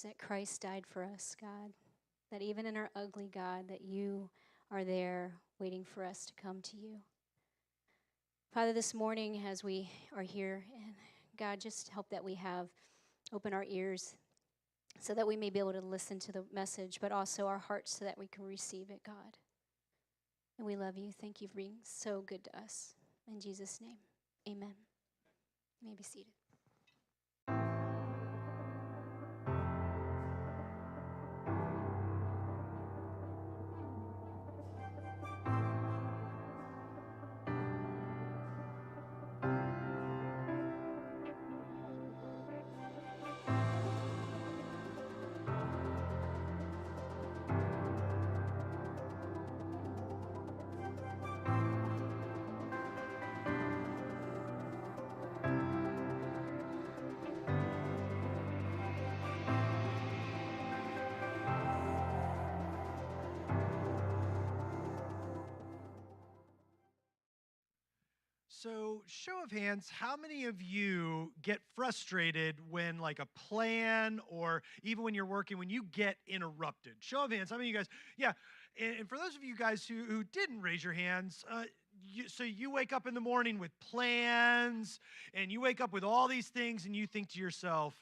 that Christ died for us, God. That even in our ugly, God, that you are there waiting for us to come to you. Father, this morning as we are here, and God, just help that we have open our ears so that we may be able to listen to the message, but also our hearts so that we can receive it, God. And we love you. Thank you for being so good to us. In Jesus' name, amen. You may be seated. So, show of hands, how many of you get frustrated when, like, a plan or even when you're working, when you get interrupted? Show of hands, how many of you guys? Yeah. And for those of you guys who didn't raise your hands, so you wake up in the morning with plans and you wake up with all these things and you think to yourself,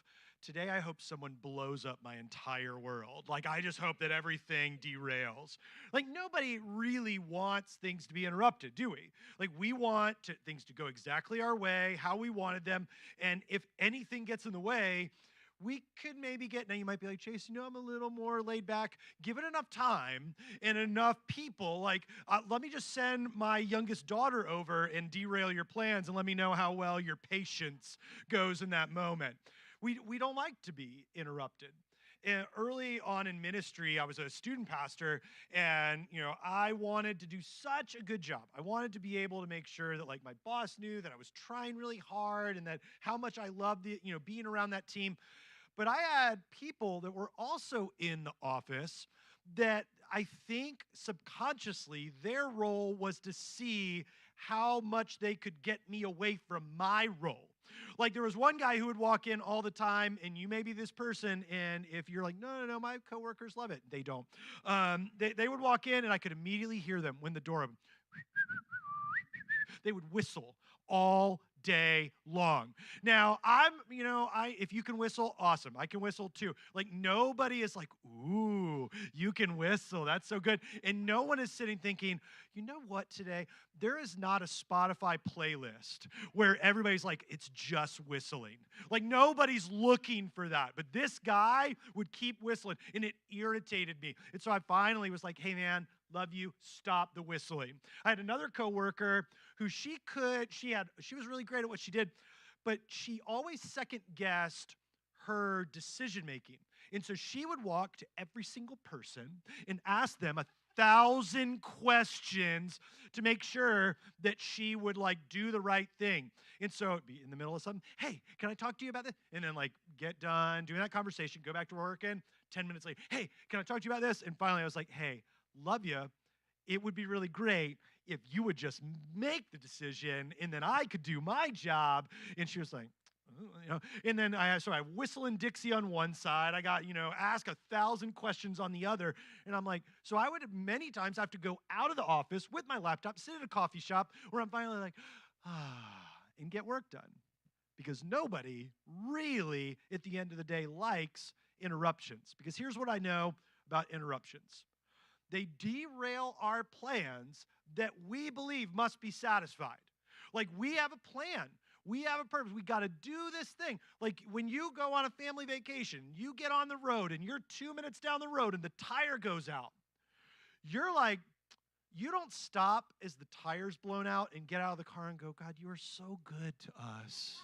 today I hope someone blows up my entire world. Like, I just hope that everything derails. Like, nobody really wants things to be interrupted, do we? Like, we want things to go exactly our way, how we wanted them. And if anything gets in the way, we could maybe get, now you might be like, Chase, I'm a little more laid back. Give it enough time and enough people. Like, let me just send my youngest daughter over and derail your plans and let me know how well your patience goes in that moment. We don't like to be interrupted. Early on in ministry, I was a student pastor, and I wanted to do such a good job. I wanted to be able to make sure that, like, my boss knew that I was trying really hard and that how much I loved being around that team. But I had people that were also in the office that I think subconsciously their role was to see how much they could get me away from my role. Like, there was one guy who would walk in all the time, and you may be this person, and if you're like, no, my coworkers love it, they don't. They would walk in, and I could immediately hear them when the door opened. They would whistle all day long. Now, if you can whistle, awesome. I can whistle too. Like, nobody is like, ooh, you can whistle. That's so good. And no one is sitting thinking, you know what, today? There is not a Spotify playlist where everybody's like, it's just whistling. Like, nobody's looking for that. But this guy would keep whistling, and it irritated me. And so I finally was like, hey, man, love you, stop the whistling. I had another coworker who she was really great at what she did, but she always second guessed her decision making. And so she would walk to every single person and ask them 1,000 questions to make sure that she would, like, do the right thing. And so it'd be in the middle of something, hey, can I talk to you about this? And then, like, get done doing that conversation, go back to work, and 10 minutes later, hey, can I talk to you about this? And finally I was like, hey, love you. It would be really great if you would just make the decision and then I could do my job. And she was like, and then I whistling Dixie on one side. I got, ask 1,000 questions on the other. And I'm like, so I would many times have to go out of the office with my laptop, sit at a coffee shop where I'm finally like, and get work done. Because nobody really, at the end of the day, likes interruptions. Because here's what I know about interruptions. They derail our plans that we believe must be satisfied. Like, we have a plan. We have a purpose. We got to do this thing. Like, when you go on a family vacation, you get on the road and you're 2 minutes down the road and the tire goes out. You're like, you don't stop as the tire's blown out and get out of the car and go, God, you are so good to us.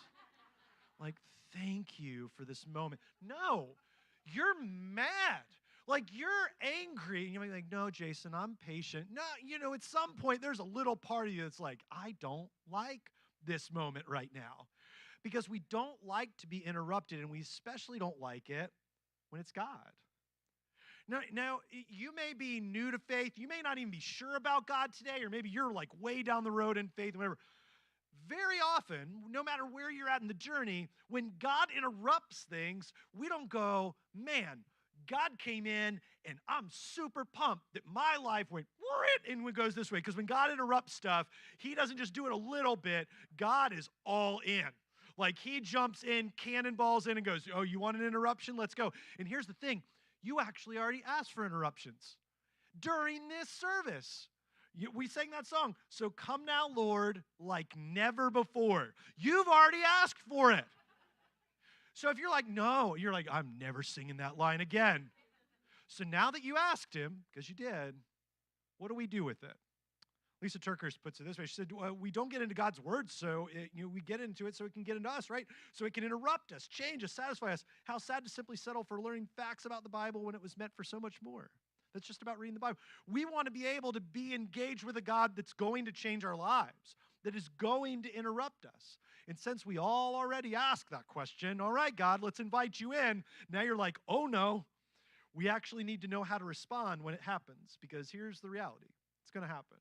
Like, thank you for this moment. No, you're mad. Like, you're angry, and you're like, no, Jason, I'm patient. No, at some point, there's a little part of you that's like, I don't like this moment right now. Because we don't like to be interrupted, and we especially don't like it when it's God. Now, you may be new to faith. You may not even be sure about God today, or maybe you're like way down the road in faith, whatever. very often, no matter where you're at in the journey, when God interrupts things, we don't go, man, God came in and I'm super pumped that my life went and it goes this way. Because when God interrupts stuff, he doesn't just do it a little bit, God is all in. Like he jumps in, cannonballs in, and goes, oh, you want an interruption? Let's go. And here's the thing, you actually already asked for interruptions during this service. We sang that song, so come now, Lord, like never before. You've already asked for it. So if you're like, no, you're like, I'm never singing that line again. So now that you asked him, because you did, what do we do with it? Lisa Turkers puts it this way. She said, well, we don't get into God's word, so we get into it so it can get into us, right? So it can interrupt us, change us, satisfy us. How sad to simply settle for learning facts about the Bible when it was meant for so much more. That's just about reading the Bible. We want to be able to be engaged with a God that's going to change our lives, that is going to interrupt us. And since we all already asked that question, all right, God, let's invite you in. Now you're like, oh no, we actually need to know how to respond when it happens, because here's the reality. It's going to happen.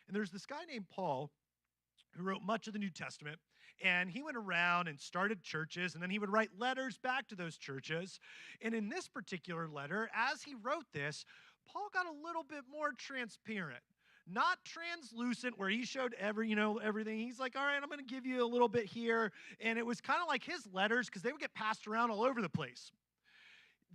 And there's this guy named Paul who wrote much of the New Testament, and he went around and started churches, and then he would write letters back to those churches. And in this particular letter, as he wrote this, Paul got a little bit more transparent, not translucent where he showed everything. He's like, all right, I'm going to give you a little bit here. And it was kind of like his letters, because they would get passed around all over the place.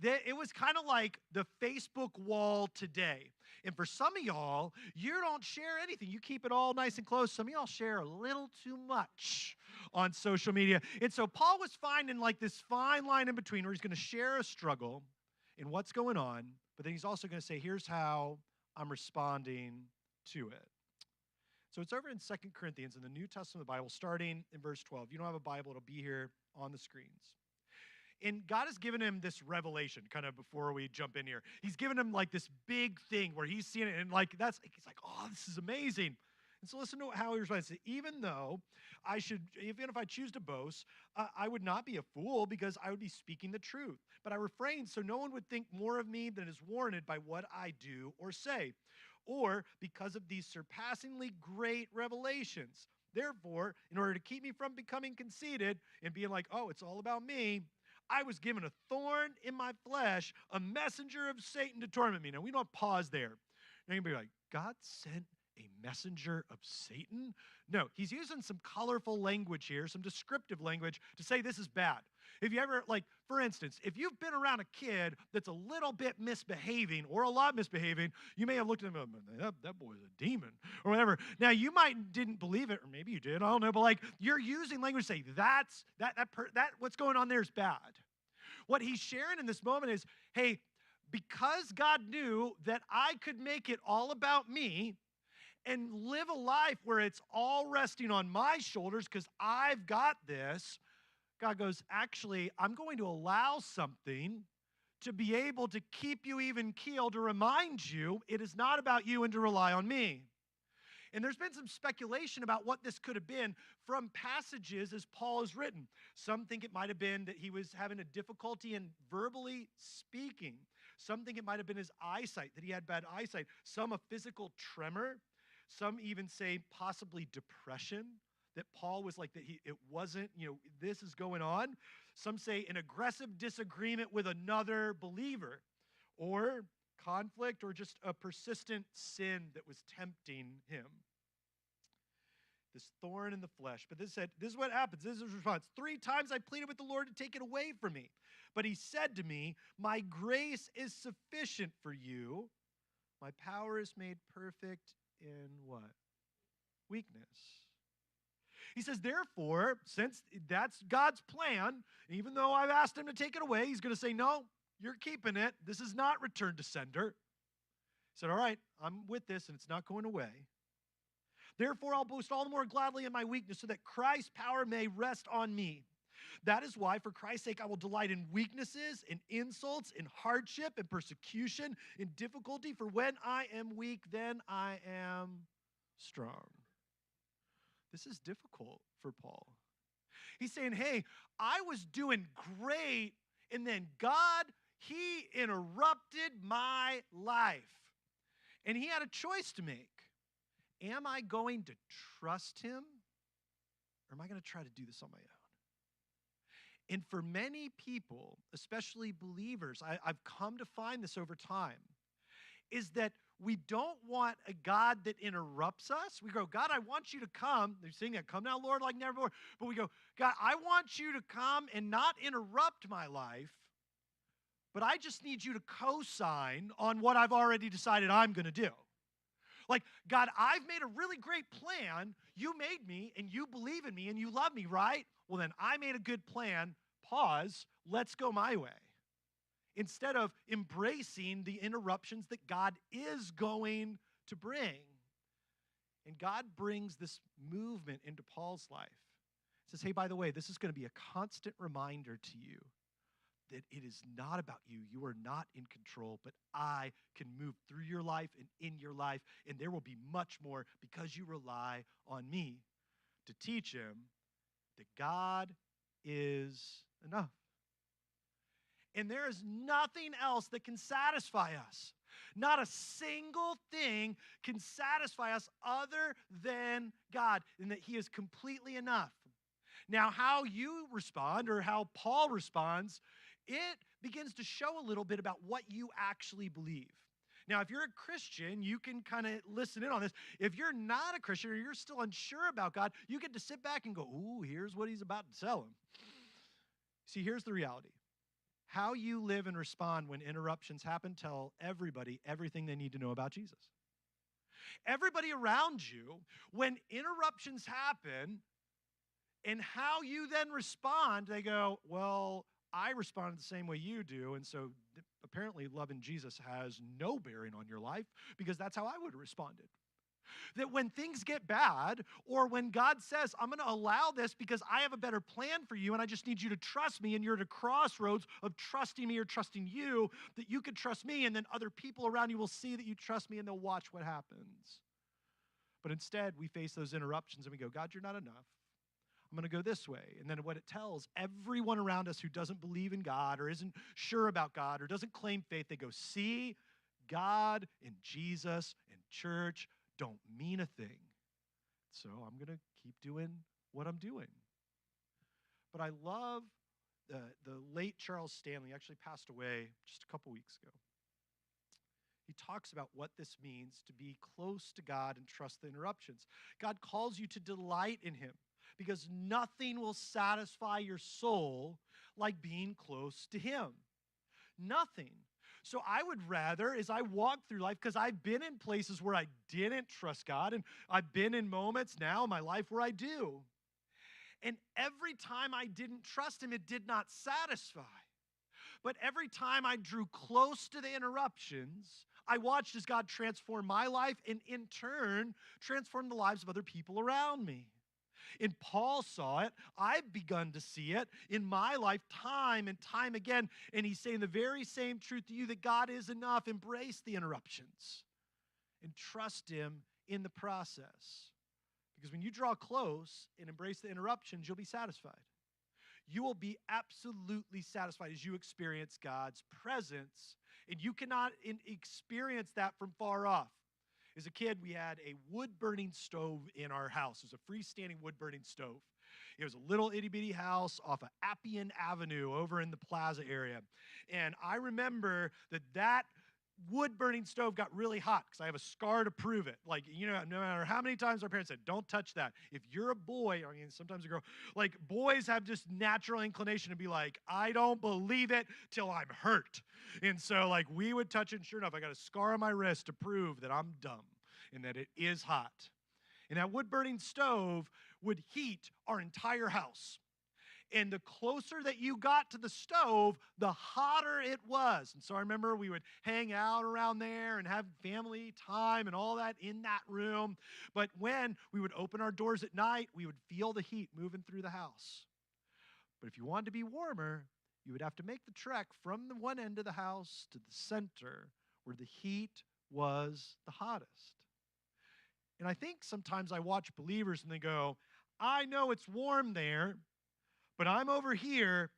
It was kind of like the Facebook wall today. And for some of y'all, you don't share anything. You keep it all nice and close. Some of y'all share a little too much on social media. And so Paul was finding like this fine line in between where he's going to share a struggle and what's going on, but then he's also going to say, here's how I'm responding to it. So it's over in 2 Corinthians in the New Testament of the Bible, starting in verse 12. If you don't have a Bible, it'll be here on the screens. And God has given him this revelation kind of before we jump in here. He's given him like this big thing where he's seeing it and like he's like, oh, this is amazing. And so listen to how he responds. Even if I choose to boast, I would not be a fool because I would be speaking the truth. But I refrain so no one would think more of me than is warranted by what I do or say, or because of these surpassingly great revelations. Therefore, in order to keep me from becoming conceited and being like, oh, it's all about me, I was given a thorn in my flesh, a messenger of Satan to torment me. Now, we don't pause there. Now, you'll be like, God sent a messenger of Satan? No, he's using some colorful language here, some descriptive language to say this is bad. If you ever, like, for instance, if you've been around a kid that's a little bit misbehaving or a lot misbehaving, you may have looked at him and that boy's a demon or whatever. Now, you didn't believe it, or maybe you did, I don't know, but like, you're using language to say that what's going on there is bad. What he's sharing in this moment is, hey, because God knew that I could make it all about me and live a life where it's all resting on my shoulders because I've got this, God goes, actually, I'm going to allow something to be able to keep you even keel, to remind you it is not about you and to rely on me. And there's been some speculation about what this could have been from passages as Paul has written. Some think it might have been that he was having a difficulty in verbally speaking. Some think it might have been his eyesight, that he had bad eyesight. Some a physical tremor. Some even say possibly depression, that Paul was like, it wasn't, this is going on. Some say an aggressive disagreement with another believer, or conflict, or just a persistent sin that was tempting him. This thorn in the flesh. But this is what happens. This is his response. 3 times I pleaded with the Lord to take it away from me. But he said to me, my grace is sufficient for you. My power is made perfect in what? Weakness. He says, therefore, since that's God's plan, even though I've asked him to take it away, he's going to say, no, you're keeping it. This is not returned to sender. He said, all right, I'm with this, and it's not going away. Therefore, I'll boast all the more gladly in my weakness so that Christ's power may rest on me. That is why, for Christ's sake, I will delight in weaknesses, in insults, in hardship, in persecution, in difficulty. For when I am weak, then I am strong. This is difficult for Paul. He's saying, hey, I was doing great, and then God, he interrupted my life. And he had a choice to make. Am I going to trust him or am I going to try to do this on my own? And for many people, especially believers, I've come to find this over time, is that we don't want a God that interrupts us. We go, God, I want you to come. They're saying that, come now, Lord, like never before. But we go, God, I want you to come and not interrupt my life, but I just need you to co-sign on what I've already decided I'm going to do. Like, God, I've made a really great plan. You made me, and you believe in me, and you love me, right? Well, then I made a good plan. Pause. Let's go my way. Instead of embracing the interruptions that God is going to bring. And God brings this movement into Paul's life. He says, hey, by the way, this is going to be a constant reminder to you that it is not about you. You are not in control, but I can move through your life and in your life, and there will be much more because you rely on me to teach him that God is enough. And there is nothing else that can satisfy us. Not a single thing can satisfy us other than God, and that he is completely enough. Now, how you respond or how Paul responds, it begins to show a little bit about what you actually believe. Now, if you're a Christian, you can kind of listen in on this. If you're not a Christian or you're still unsure about God, you get to sit back and go, ooh, here's what he's about to tell him. See, here's the reality. How you live and respond when interruptions happen tell everybody everything they need to know about Jesus. Everybody around you, when interruptions happen, and how you then respond, they go, well, I responded the same way you do, and so apparently loving Jesus has no bearing on your life because that's how I would have responded. That when things get bad, or when God says, I'm going to allow this because I have a better plan for you and I just need you to trust me, and you're at a crossroads of trusting me or trusting you, that you can trust me, and then other people around you will see that you trust me and they'll watch what happens. But instead, we face those interruptions and we go, God, you're not enough. I'm going to go this way. And then what it tells everyone around us who doesn't believe in God or isn't sure about God or doesn't claim faith, they go, see, God and Jesus and church don't mean a thing. So I'm going to keep doing what I'm doing. But I love the late Charles Stanley, actually passed away just a couple weeks ago. He talks about what this means to be close to God and trust the interruptions. God calls you to delight in him, because nothing will satisfy your soul like being close to him. Nothing. So I would rather, as I walk through life, because I've been in places where I didn't trust God, and I've been in moments now in my life where I do. And every time I didn't trust him, it did not satisfy. But every time I drew close to the interruptions, I watched as God transform my life and in turn transform the lives of other people around me. And Paul saw it. I've begun to see it in my life time and time again. And he's saying the very same truth to you, that God is enough. Embrace the interruptions and trust him in the process. Because when you draw close and embrace the interruptions, you'll be satisfied. You will be absolutely satisfied as you experience God's presence. And you cannot experience that from far off. As a kid, we had a wood-burning stove in our house. It was a freestanding wood-burning stove. It was a little itty-bitty house off of Appian Avenue over in the Plaza area. And I remember that wood-burning stove got really hot because I have a scar to prove it. Like, you know, no matter how many times our parents said, don't touch that. If you're a boy, I mean, sometimes a girl, like boys have just natural inclination to be like, I don't believe it till I'm hurt. And so like we would touch it, and sure enough, I got a scar on my wrist to prove that I'm dumb and that it is hot. And that wood-burning stove would heat our entire house. And the closer that you got to the stove, the hotter it was. And so I remember we would hang out around there and have family time and all that in that room. But when we would open our doors at night, we would feel the heat moving through the house. But if you wanted to be warmer, you would have to make the trek from the one end of the house to the center where the heat was the hottest. And I think sometimes I watch believers and they go, I know it's warm there, but I'm over here,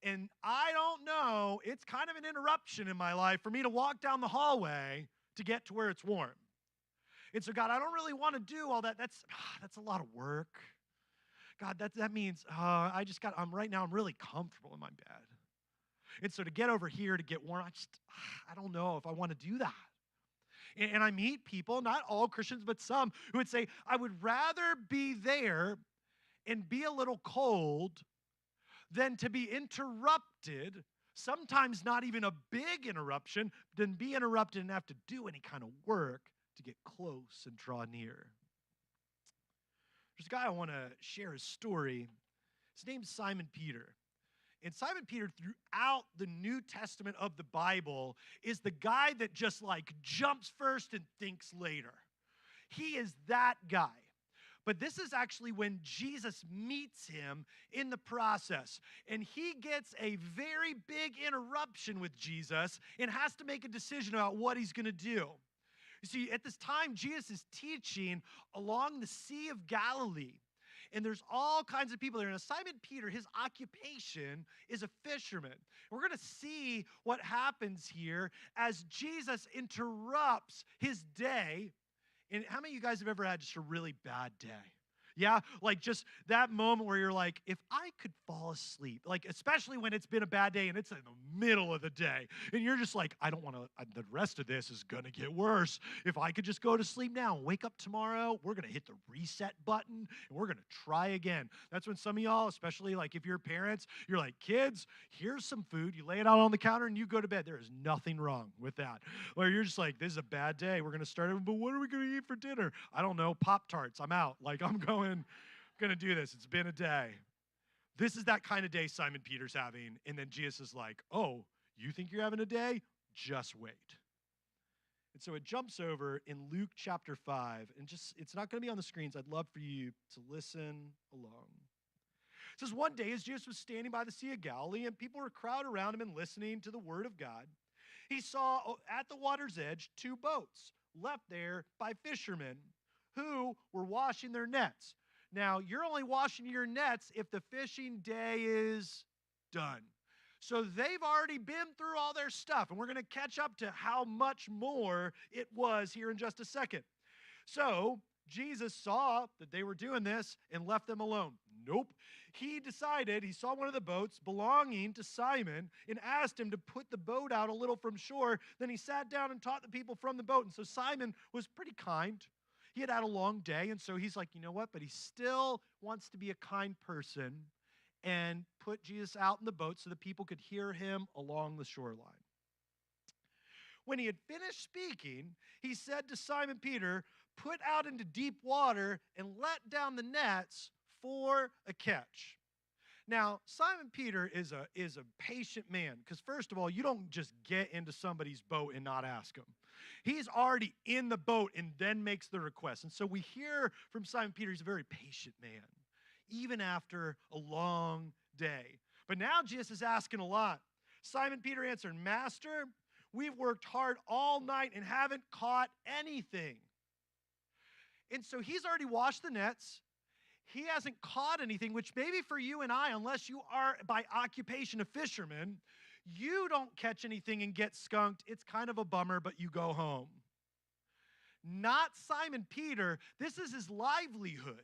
and I don't know, it's kind of an interruption in my life for me to walk down the hallway to get to where it's warm. And so, God, I don't really want to do all that. That's a lot of work. God, that means right now I'm really comfortable in my bed. And so to get over here to get warm, I don't know if I want to do that. And I meet people, not all Christians, but some, who would say, I would rather be there and be a little cold than to be interrupted, sometimes not even a big interruption, than be interrupted and have to do any kind of work to get close and draw near. There's a guy I want to share his story. His name's Simon Peter. And Simon Peter, throughout the New Testament of the Bible, is the guy that just like jumps first and thinks later. He is that guy. But this is actually when Jesus meets him in the process. And he gets a very big interruption with Jesus and has to make a decision about what he's going to do. You see, at this time, Jesus is teaching along the Sea of Galilee. And there's all kinds of people there. And Simon Peter, his occupation is a fisherman. We're going to see what happens here as Jesus interrupts his day. And how many of you guys have ever had just a really bad day? Yeah, like just that moment where you're like, if I could fall asleep, like especially when it's been a bad day and it's in the middle of the day, and you're just like, I don't want to, the rest of this is going to get worse. If I could just go to sleep now and wake up tomorrow, we're going to hit the reset button and we're going to try again. That's when some of y'all, especially like if you're parents, you're like, kids, here's some food. You lay it out on the counter and you go to bed. There is nothing wrong with that. Or you're just like, this is a bad day. We're going to start it, but what are we going to eat for dinner? I don't know, Pop-Tarts. I'm out. Like I'm going to do this. It's been a day. This is that kind of day Simon Peter's having. And then Jesus is like, oh, you think you're having a day? Just wait. And so it jumps over in Luke chapter 5. And it's not going to be on the screens. I'd love for you to listen along. It says, one day as Jesus was standing by the Sea of Galilee and people were crowded around him and listening to the word of God, he saw at the water's edge 2 boats left there by fishermen who were washing their nets. Now, you're only washing your nets if the fishing day is done. So they've already been through all their stuff, and we're going to catch up to how much more it was here in just a second. So Jesus saw that they were doing this and left them alone. Nope. He saw one of the boats belonging to Simon and asked him to put the boat out a little from shore. Then he sat down and taught the people from the boat. And so Simon was pretty kind. He had a long day, and so he's like, you know what? But he still wants to be a kind person and put Jesus out in the boat so that people could hear him along the shoreline. When he had finished speaking, he said to Simon Peter, put out into deep water and let down the nets for a catch. Now, Simon Peter is a patient man because, first of all, you don't just get into somebody's boat and not ask him. He's already in the boat and then makes the request. And so we hear from Simon Peter, he's a very patient man, even after a long day. But now Jesus is asking a lot. Simon Peter answered, Master, we've worked hard all night and haven't caught anything. And so he's already washed the nets. He hasn't caught anything, which maybe for you and I, unless you are by occupation a fisherman, you don't catch anything and get skunked. It's kind of a bummer, but you go home. Not Simon Peter. This is his livelihood.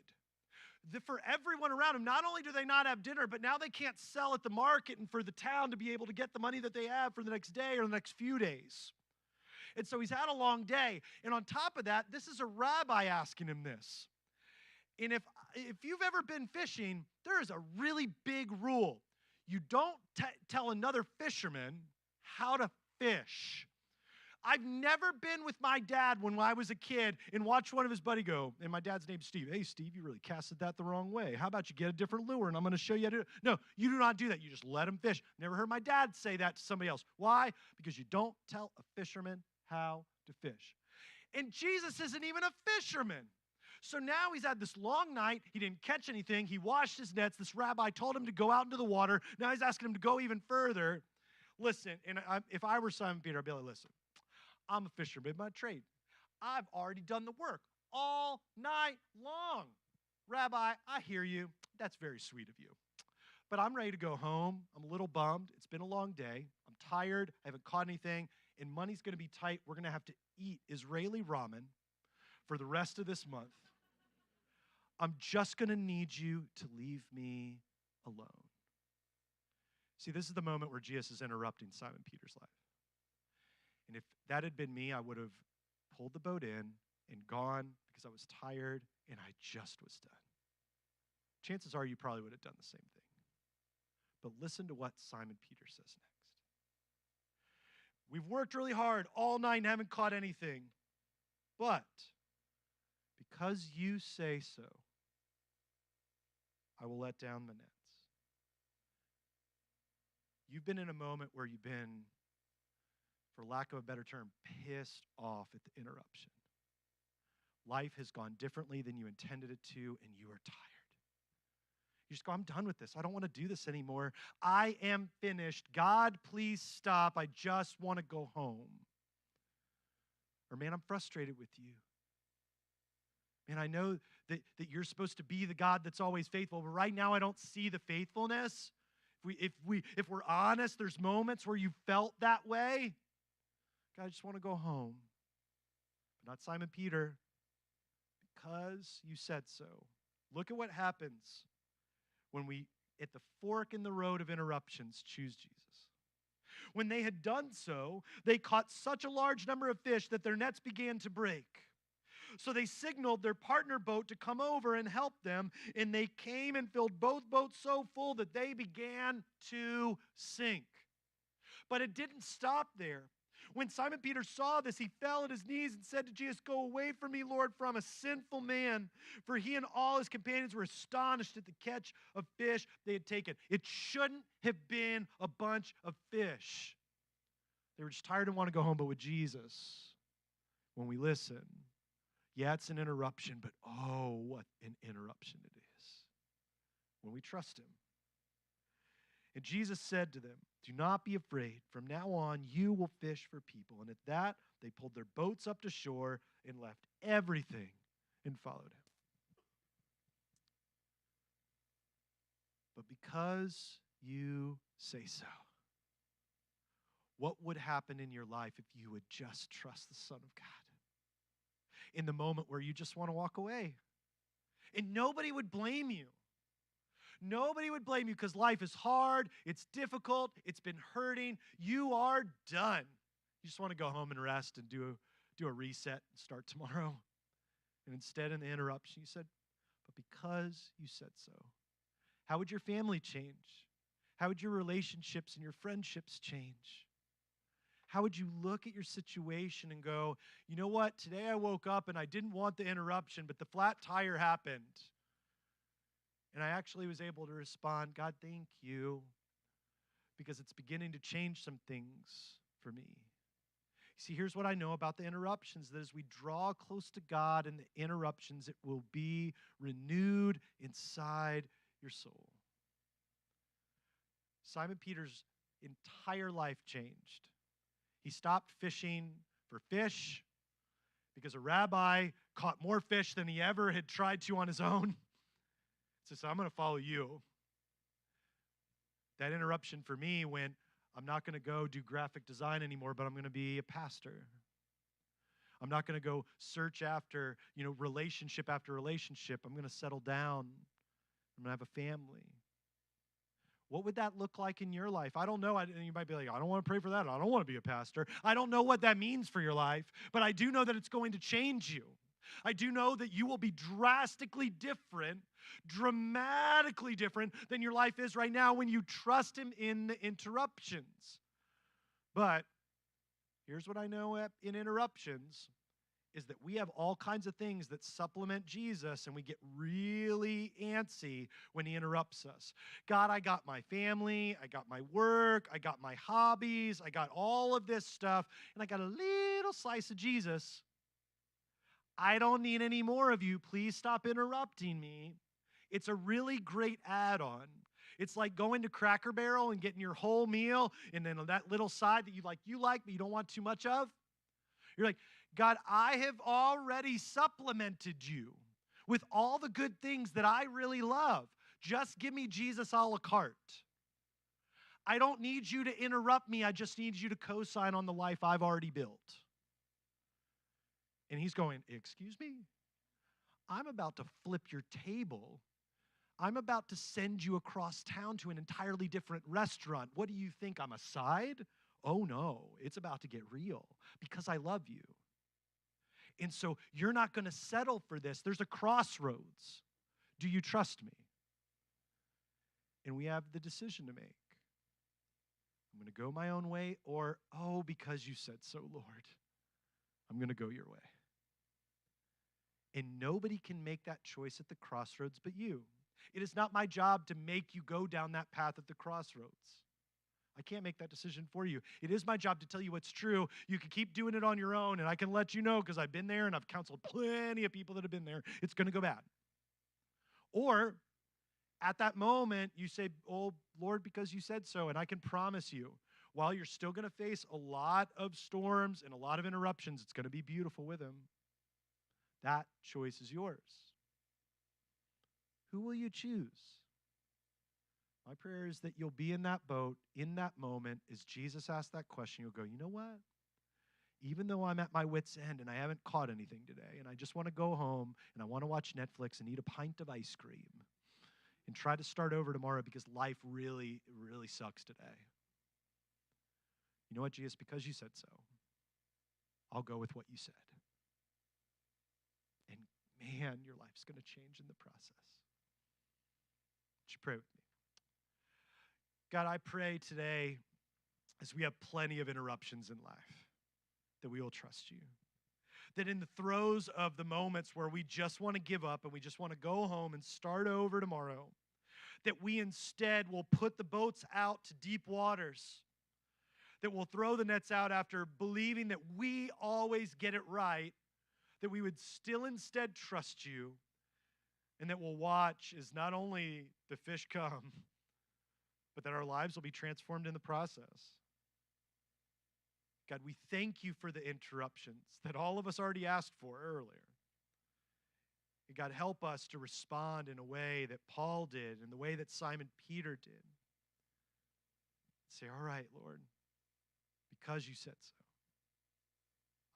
For everyone around him, not only do they not have dinner, but now they can't sell at the market and for the town to be able to get the money that they have for the next day or the next few days. And so he's had a long day. And on top of that, this is a rabbi asking him this. And if you've ever been fishing, there is a really big rule. You don't tell another fisherman how to fish. I've never been with my dad when I was a kid and watched one of his buddies go, and my dad's name's Steve. Hey, Steve, you really casted that the wrong way. How about you get a different lure and I'm going to show you how to do it? No, you do not do that. You just let him fish. Never heard my dad say that to somebody else. Why? Because you don't tell a fisherman how to fish. And Jesus isn't even a fisherman. So now he's had this long night. He didn't catch anything. He washed his nets. This rabbi told him to go out into the water. Now he's asking him to go even further. Listen, and if I were Simon Peter, I'd be like, listen, I'm a fisherman by trade. I've already done the work all night long. Rabbi, I hear you. That's very sweet of you. But I'm ready to go home. I'm a little bummed. It's been a long day. I'm tired. I haven't caught anything. And money's going to be tight. We're going to have to eat Israeli ramen for the rest of this month. I'm just going to need you to leave me alone. See, this is the moment where Jesus is interrupting Simon Peter's life. And if that had been me, I would have pulled the boat in and gone because I was tired and I just was done. Chances are you probably would have done the same thing. But listen to what Simon Peter says next. We've worked really hard all night and haven't caught anything. But because you say so, I will let down the nets. You've been in a moment where you've been, for lack of a better term, pissed off at the interruption. Life has gone differently than you intended it to, and you are tired. You just go, I'm done with this. I don't want to do this anymore. I am finished. God, please stop. I just want to go home. Or, man, I'm frustrated with you. Man, I know that you're supposed to be the God that's always faithful, but right now I don't see the faithfulness. If we're honest, there's moments where you felt that way. God, I just want to go home. But not Simon Peter, because you said so. Look at what happens when we, at the fork in the road of interruptions, choose Jesus. When they had done so, they caught such a large number of fish that their nets began to break. So they signaled their partner boat to come over and help them, and they came and filled both boats so full that they began to sink. But it didn't stop there. When Simon Peter saw this, he fell at his knees and said to Jesus, "Go away from me, Lord, for I'm a sinful man." For he and all his companions were astonished at the catch of fish they had taken. It shouldn't have been a bunch of fish. They were just tired and want to go home, but with Jesus, when we listen, yeah, it's an interruption, but oh, what an interruption it is when we trust him. And Jesus said to them, "Do not be afraid. From now on, you will fish for people." And at that, they pulled their boats up to shore and left everything and followed him. But because you say so, what would happen in your life if you would just trust the Son of God? In the moment where you just want to walk away. And nobody would blame you. Nobody would blame you because life is hard, it's difficult, it's been hurting. You are done. You just want to go home and rest and do a reset and start tomorrow. And instead, in the interruption, you said, "But because you said so." How would your family change? How would your relationships and your friendships change? How would you look at your situation and go, "You know what? Today I woke up and I didn't want the interruption, but the flat tire happened. And I actually was able to respond, God, thank you, because it's beginning to change some things for me." See, here's what I know about the interruptions, that as we draw close to God in the interruptions, it will be renewed inside your soul. Simon Peter's entire life changed. He stopped fishing for fish because a rabbi caught more fish than he ever had tried to on his own. So I'm going to follow you. That interruption for me when I'm not going to go do graphic design anymore, but I'm going to be a pastor. I'm not going to go search after, relationship after relationship. I'm going to settle down. I'm going to have a family. What would that look like in your life? I don't know. You might be like, I don't want to pray for that. I don't want to be a pastor. I don't know what that means for your life, but I do know that it's going to change you. I do know that you will be drastically different, dramatically different than your life is right now when you trust him in the interruptions. But here's what I know in interruptions is that we have all kinds of things that supplement Jesus, and we get really antsy when he interrupts us. God, I got my family, I got my work, I got my hobbies, I got all of this stuff, and I got a little slice of Jesus. I don't need any more of you. Please stop interrupting me. It's a really great add-on. It's like going to Cracker Barrel and getting your whole meal, and then that little side that you like, but you don't want too much of. You're like, God, I have already supplemented you with all the good things that I really love. Just give me Jesus a la carte. I don't need you to interrupt me. I just need you to co-sign on the life I've already built. And he's going, excuse me? I'm about to flip your table. I'm about to send you across town to an entirely different restaurant. What do you think? I'm a side? Oh no, it's about to get real because I love you. And so you're not going to settle for this. There's a crossroads. Do you trust me? And we have the decision to make. I'm going to go my own way, or, oh, because you said so, Lord, I'm going to go your way. And nobody can make that choice at the crossroads but you. It is not my job to make you go down that path at the crossroads. I can't make that decision for you. It is my job to tell you what's true. You can keep doing it on your own, and I can let you know because I've been there and I've counseled plenty of people that have been there. It's going to go bad. Or at that moment, you say, oh, Lord, because you said so, and I can promise you, while you're still going to face a lot of storms and a lot of interruptions, it's going to be beautiful with him. That choice is yours. Who will you choose? My prayer is that you'll be in that boat, in that moment, as Jesus asked that question, you'll go, you know what? Even though I'm at my wit's end and I haven't caught anything today, and I just want to go home and I want to watch Netflix and eat a pint of ice cream and try to start over tomorrow because life really, really sucks today. You know what, Jesus? Because you said so, I'll go with what you said. And man, your life's going to change in the process. Would you pray with me? God, I pray today, as we have plenty of interruptions in life, that we will trust you. That in the throes of the moments where we just want to give up and we just want to go home and start over tomorrow, that we instead will put the boats out to deep waters, that we'll throw the nets out after believing that we always get it right, that we would still instead trust you, and that we'll watch as not only the fish come, but that our lives will be transformed in the process. God, we thank you for the interruptions that all of us already asked for earlier. And God, help us to respond in a way that Paul did, in the way that Simon Peter did. Say, all right, Lord, because you said so,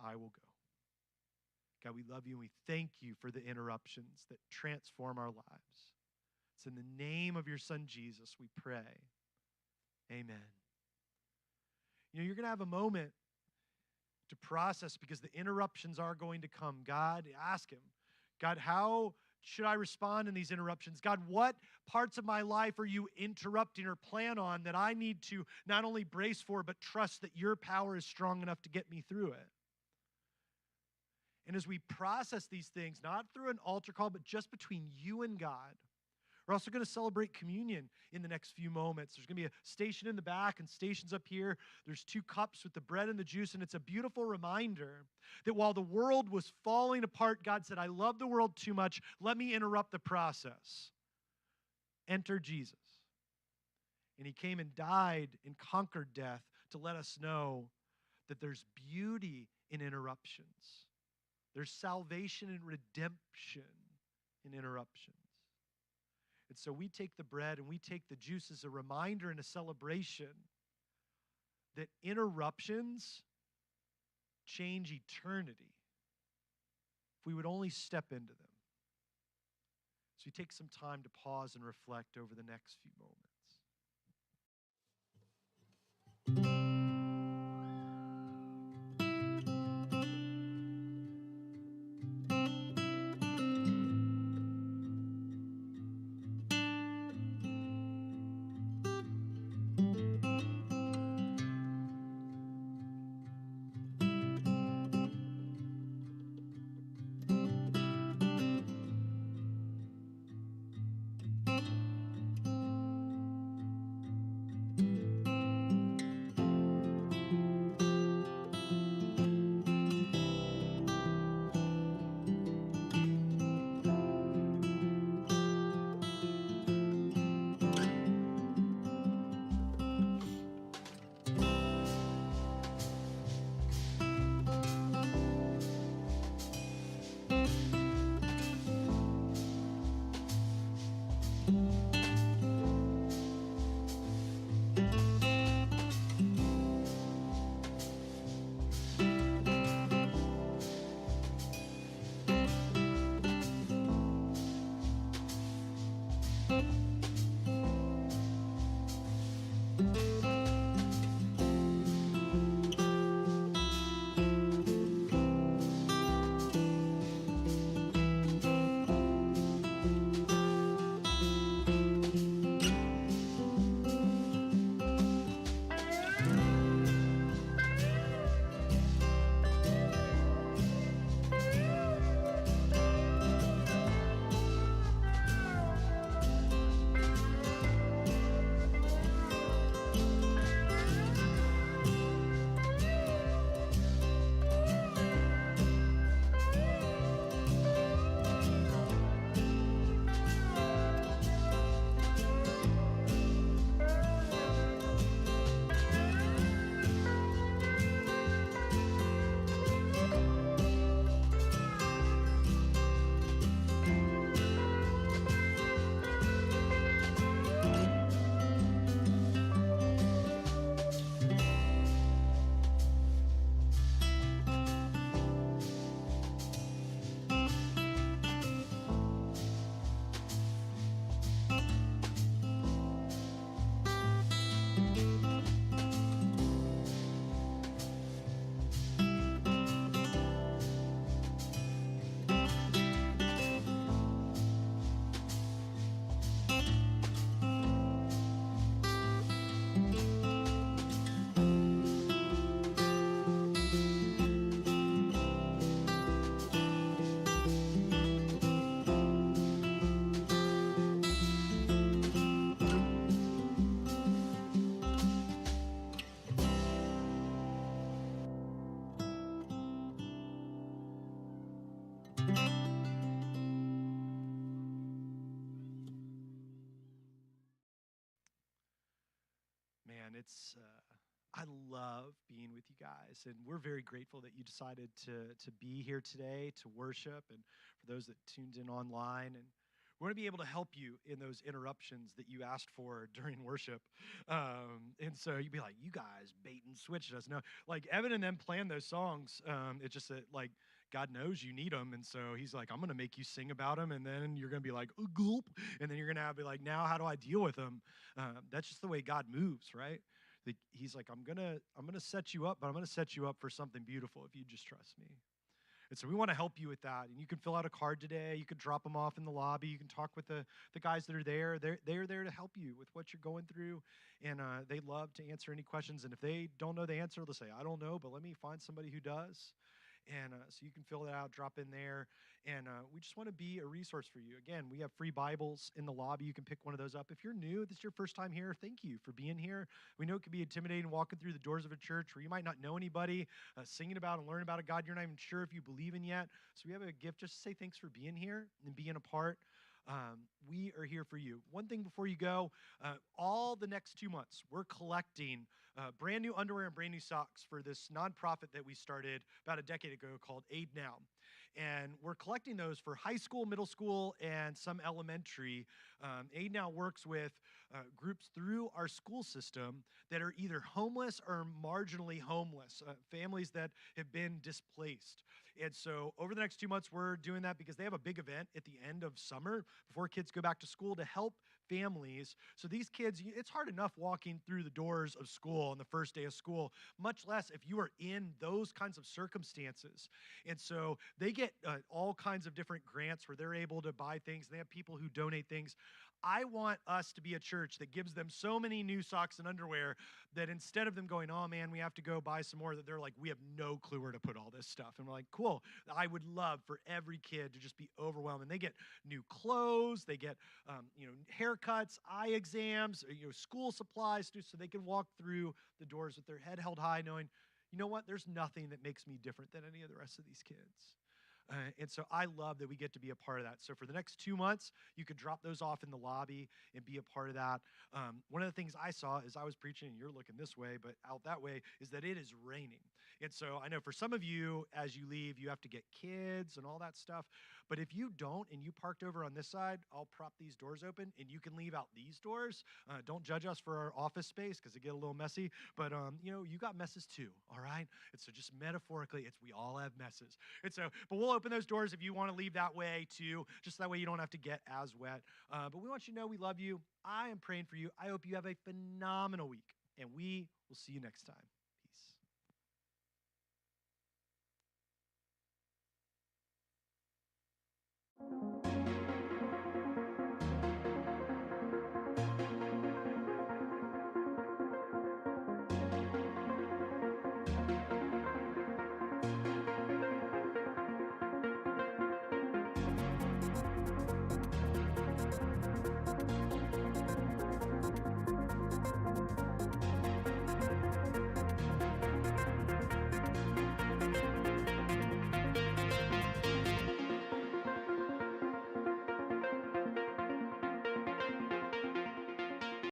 I will go. God, we love you and we thank you for the interruptions that transform our lives. It's in the name of your Son, Jesus, we pray. Amen. You know, you're going to have a moment to process because the interruptions are going to come. God, ask him, God, how should I respond in these interruptions? God, what parts of my life are you interrupting or plan on that I need to not only brace for, but trust that your power is strong enough to get me through it? And as we process these things, not through an altar call, but just between you and God, we're also going to celebrate communion in the next few moments. There's going to be a station in the back and stations up here. There's 2 cups with the bread and the juice, and it's a beautiful reminder that while the world was falling apart, God said, I love the world too much. Let me interrupt the process. Enter Jesus. And he came and died and conquered death to let us know that there's beauty in interruptions. There's salvation and redemption in interruptions. And so we take the bread and we take the juice as a reminder and a celebration that interruptions change eternity if we would only step into them. So we take some time to pause and reflect over the next few moments. man, I love being with you guys, and we're very grateful that you decided to be here today to worship, and for those that tuned in online. And we want to be able to help you in those interruptions that you asked for during worship. And so you'd be like, you guys bait and switched us. No, like Evan and them planned those songs. It's just that like God knows you need them, and so He's like, I'm gonna make you sing about them, and then you're gonna be like, "Ooh, gulp," and then you're gonna be like, now how do I deal with them? That's just the way God moves, right? He's like, I'm gonna set you up, but I'm gonna set you up for something beautiful if you just trust me. And so we want to help you with that. And you can fill out a card today. You can drop them off in the lobby. You can talk with the guys that are there. They're there to help you with what you're going through. And they love to answer any questions. And if they don't know the answer, they'll say, I don't know, but let me find somebody who does. And so you can fill that out, drop in there. And we just want to be a resource for you. Again, we have free Bibles in the lobby. You can pick one of those up. If you're new, this is your first time here, thank you for being here. We know it can be intimidating walking through the doors of a church where you might not know anybody, singing about and learning about a God you're not even sure if you believe in yet. So we have a gift just to say thanks for being here and being a part. We are here for you. One thing before you go, all the next 2 months, we're collecting brand new underwear and brand new socks for this nonprofit that we started about a decade ago called Aid Now. And we're collecting those for high school, middle school, and some elementary. Aid Now works with groups through our school system that are either homeless or marginally homeless, families that have been displaced. And so over the next 2 months, we're doing that because they have a big event at the end of summer before kids go back to school to help families. So these kids, it's hard enough walking through the doors of school on the first day of school, much less if you are in those kinds of circumstances. And so they get all kinds of different grants where they're able to buy things. They have people who donate things. I want us to be a church that gives them so many new socks and underwear that instead of them going, oh man, we have to go buy some more, that they're like, we have no clue where to put all this stuff. And we're like, cool. I would love for every kid to just be overwhelmed. And they get new clothes, they get haircuts, eye exams, school supplies, so they can walk through the doors with their head held high, knowing, you know what, there's nothing that makes me different than any of the rest of these kids. And so I love that we get to be a part of that. So for the next 2 months, you could drop those off in the lobby and be a part of that. One of the things I saw as I was preaching, and you're looking this way, but out that way, is that it is raining. And so I know for some of you, as you leave, you have to get kids and all that stuff. But if you don't and you parked over on this side, I'll prop these doors open and you can leave out these doors. Don't judge us for our office space because it get a little messy. But, you got messes too, all right? And so just metaphorically, we all have messes. And so, but we'll open those doors if you want to leave that way too, just that way you don't have to get as wet. But we want you to know we love you. I am praying for you. I hope you have a phenomenal week, and we will see you next time.